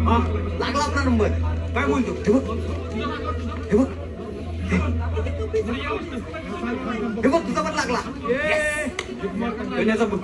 हा लागला आपला नंबर. काय बोलतो हे बघ, हे बघ, हे बघ तुझा पण लागला. गण्याचा बघ.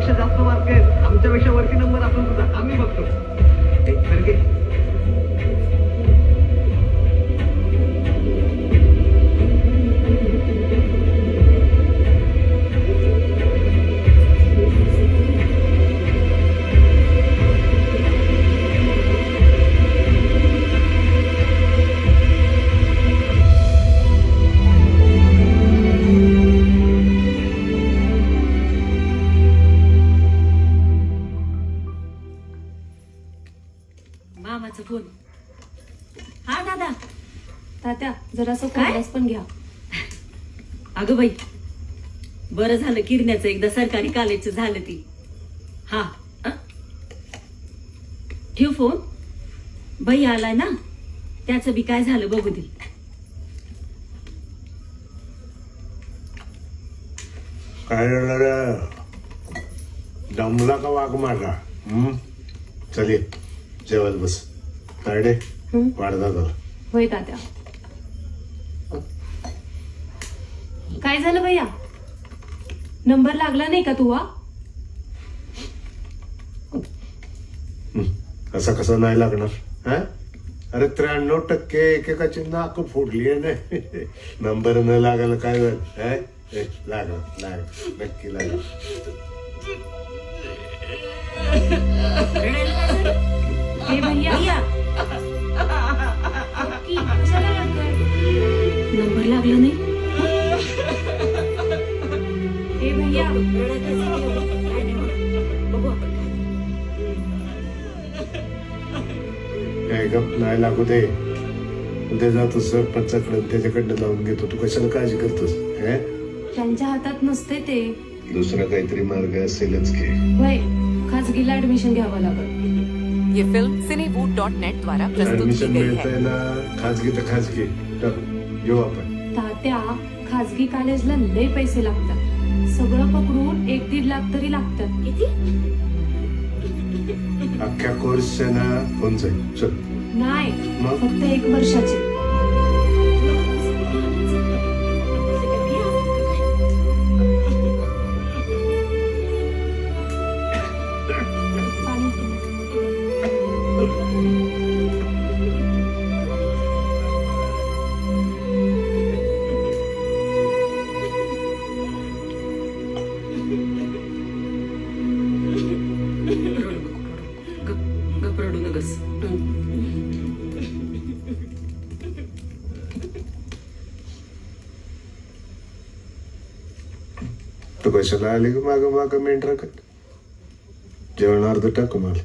जास्त मार्क आहेत आमच्यापेक्षा वरती नंबर आपण तुझा आम्ही बघतो. मामाचा फोन. हा दादा. तात्या जरासं कोणास पण घ्या. अगं बाई बरं झालं किरण्याचं एकदा सरकारी कॉलेजचं झालं ती. हा ठेव फोन. बाई आलाय ना त्याचं बी काय झालं बघू दे. काय दमला का वाघ माझा? चल ये जेवायला बस. तायडे वाढदा झाला. होय तात्या. काय झालं भैया? नंबर लागला नाही का तुवा? असा कसा नाही लागणार? हा अरे 93% एकेकाची नाक फोडली आहे ना. नंबर न लागायला काय झालं? लागला लागला नक्की लागला. हे भैया नंबर लागला नाही. हे भैया काय गप नाही लागू दे. उद्या जातो सरपंचाकडे त्याच्याकडनं लावून घेतो. तू कशाला काळजी करतोस? त्यांच्या हातात नसते ते. दुसरा काहीतरी मार्ग असेलच की. होय खाजगीला ऍडमिशन घ्यावं लागल. ये फिल्म cinewood.net द्वारा प्रस्तुत की ऍडमिशन गई मिळतंय है. ना खाजगी तर खाजगी. येऊ आपण. तात्या खाजगी कॉलेजला लय पैसे लागतात. सगळं पकडून 1-1.5 लाख तरी लागतात. किती? अख्ख्या कोर्सच्या ना होऊन जाईल. चल नाही मग? फक्त 1 वर्षाचे. गप रडू नगस. तू कशाला आली ग माग माग मेंढ राखत? जेवण अर्ध टाकू मला.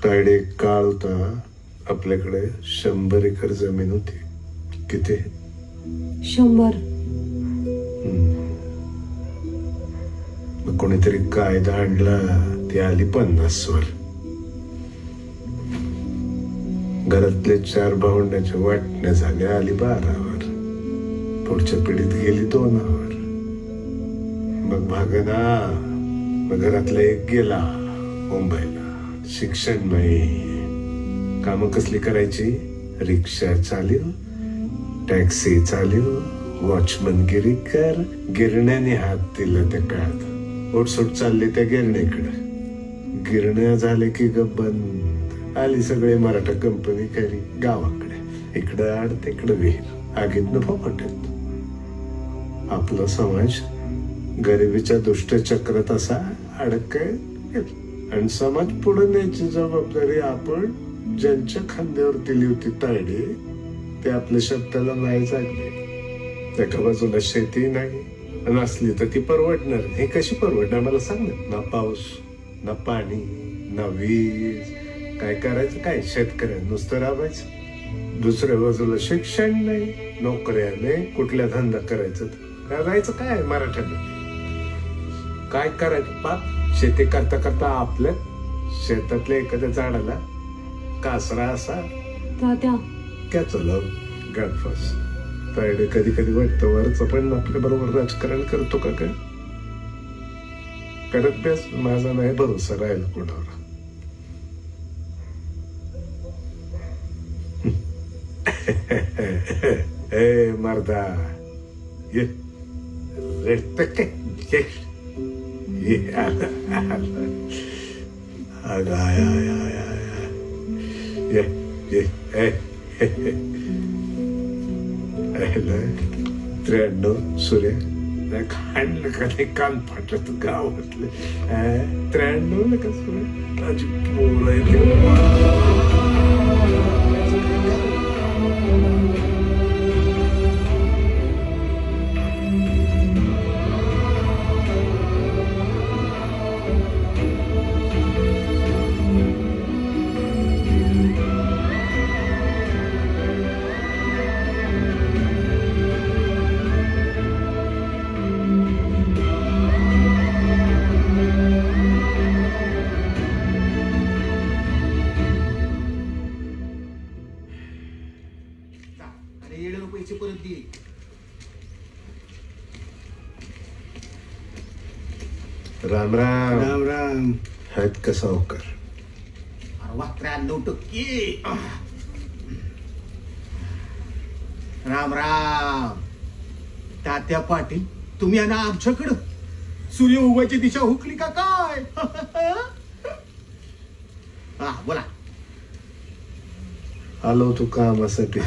तायडे काळ होता आपल्याकडे 100 एकर जमीन होती. किती? 100. मग कोणीतरी कायदा आणला ती आली 50 वर. घरातले 4 भावंडाच्या वाटण्या झाल्या आली 12 वर. पुढच्या पिढीत गेली 2 वर. मग भागना. मग घरातला एक गेला मुंबईला. शिक्षण नाही. काम कसली करायची? रिक्षा चालीव, टॅक्सी चालीव, वॉचमनगिरी कर. गिरण्याने हात दिला त्या काळात. ओटसोट चालली त्या गिरणीकडे. गिरण्या झाले की ग बंद. आली सगळे मराठा कंपनी खरी गावाकडे. इकडं आड तिकडं विहीर. आगीत न फॉकटत. आपला समाज गरिबीच्या दुष्ट चक्रात असा अडकाय. आणि समाज पुढे न्यायची जबाबदारी आपण ज्यांच्या खांद्यावर दिली होती तायडे ते आपल्या शब्दाला नाही जागले. एका बाजूला शेती नाही, नसली तर ती परवडणार नाही. कशी परवडणार मला सांग ना पाऊस ना पाणी ना वीज. काय करायचं काय शेतकऱ्यांना नुसतं राबायचं. दुसऱ्या बाजूला शिक्षण नाही, नोकऱ्या नाही, कुठल्या धंदा करायचं करायचं काय मराठ्यांना. काय करायचं पाप शेती करता करता आपल्या शेतातल्या एखाद्या झाडाला कासरा असा तात्या क्या चलाव गडफास. तायडे कधी कधी वाटतं वरच पण आपल्या बरोबर राजकारण करतो का काय करत बेस. माझा नाही भरोसा राहील कोणावर. ए मर्दा ये रेट ये ये 93 सूर्य खांडलं का ते कान फाटलं तर गावातले 93 का सूर्य माझी आणि येडे पैसे परत दे. राम राम राम राम. आहेत का सावकार. अरे वा 93%. राम राम. तात्या पाटील तुम्ही या ना आमच्याकडं. सूर्य उगवायची दिशा हुकली का काय. हा बोला. आलो तू कामासाठी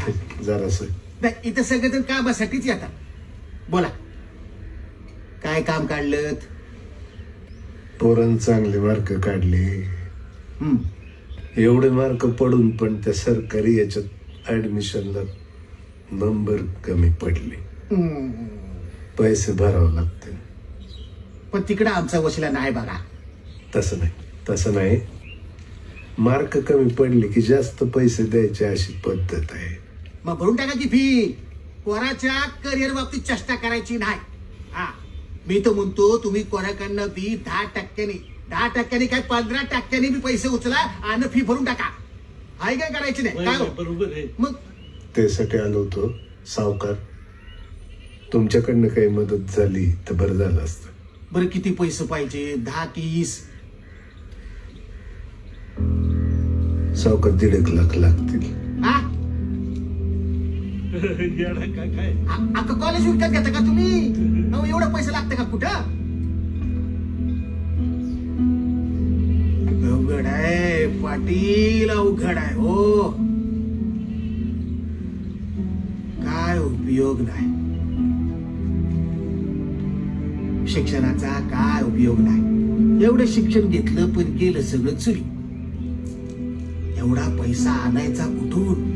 जरास. नाही इथं सगळेजण कामासाठीच येतात. बोला काय काम काढलं. पोरांनी चांगले मार्क काढले. एवढे मार्क पडून पण त्या सरकारी याच्यात ऍडमिशनला नंबर कमी पडले. पैसे भरावे लागते. पण तिकडे आमचा वशिला नाही बघा. तसं नाही. मार्क कमी पडले की जास्त पैसे द्यायचे अशी पद्धत आहे. मग भरून टाका की फी. कोराच्या करिअर बाबतीत चेष्टा करायची नाही. हा मी तर म्हणतो तुम्ही कोराकडनं फी 10% काय 15% बी पैसे उचला आणि फी भरून टाका. हाय काय करायची नाही काय बरोबर आहे. मग त्यासाठी आलो होतो सावकार. तुमच्याकडनं काही मदत झाली तर बरं झालं असतं. बरं किती पैसे पाहिजे. 10 की 20. सावकार 1.5 लाख लागतील. हा अख्खं कॉलेज विकत घेता का तुम्ही. अहो एवढं पैसे लागतं का कुठं. अवघड आहे पाटील अवघड आहे हो. काय उपयोग नाही. शिक्षणाचा काय उपयोग नाही. एवढं शिक्षण घेतलं पण गेलं सगळं चुरी. एवढा पैसा आणायचा कुठून.